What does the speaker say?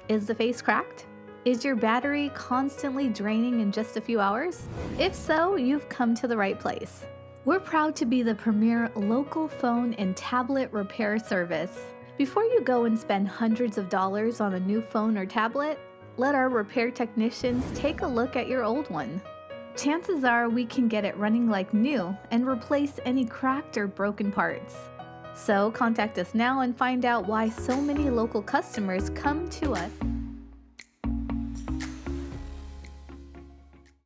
Is the face cracked? Is your battery constantly draining in just a few hours? If so, you've come to the right place. We're proud to be the premier local phone and tablet repair service. Before you go and spend hundreds of dollars on a new phone or tablet, let our repair technicians take a look at your old one. Chances are we can get it running like new and replace any cracked or broken parts. So contact us now and find out why so many local customers come to us.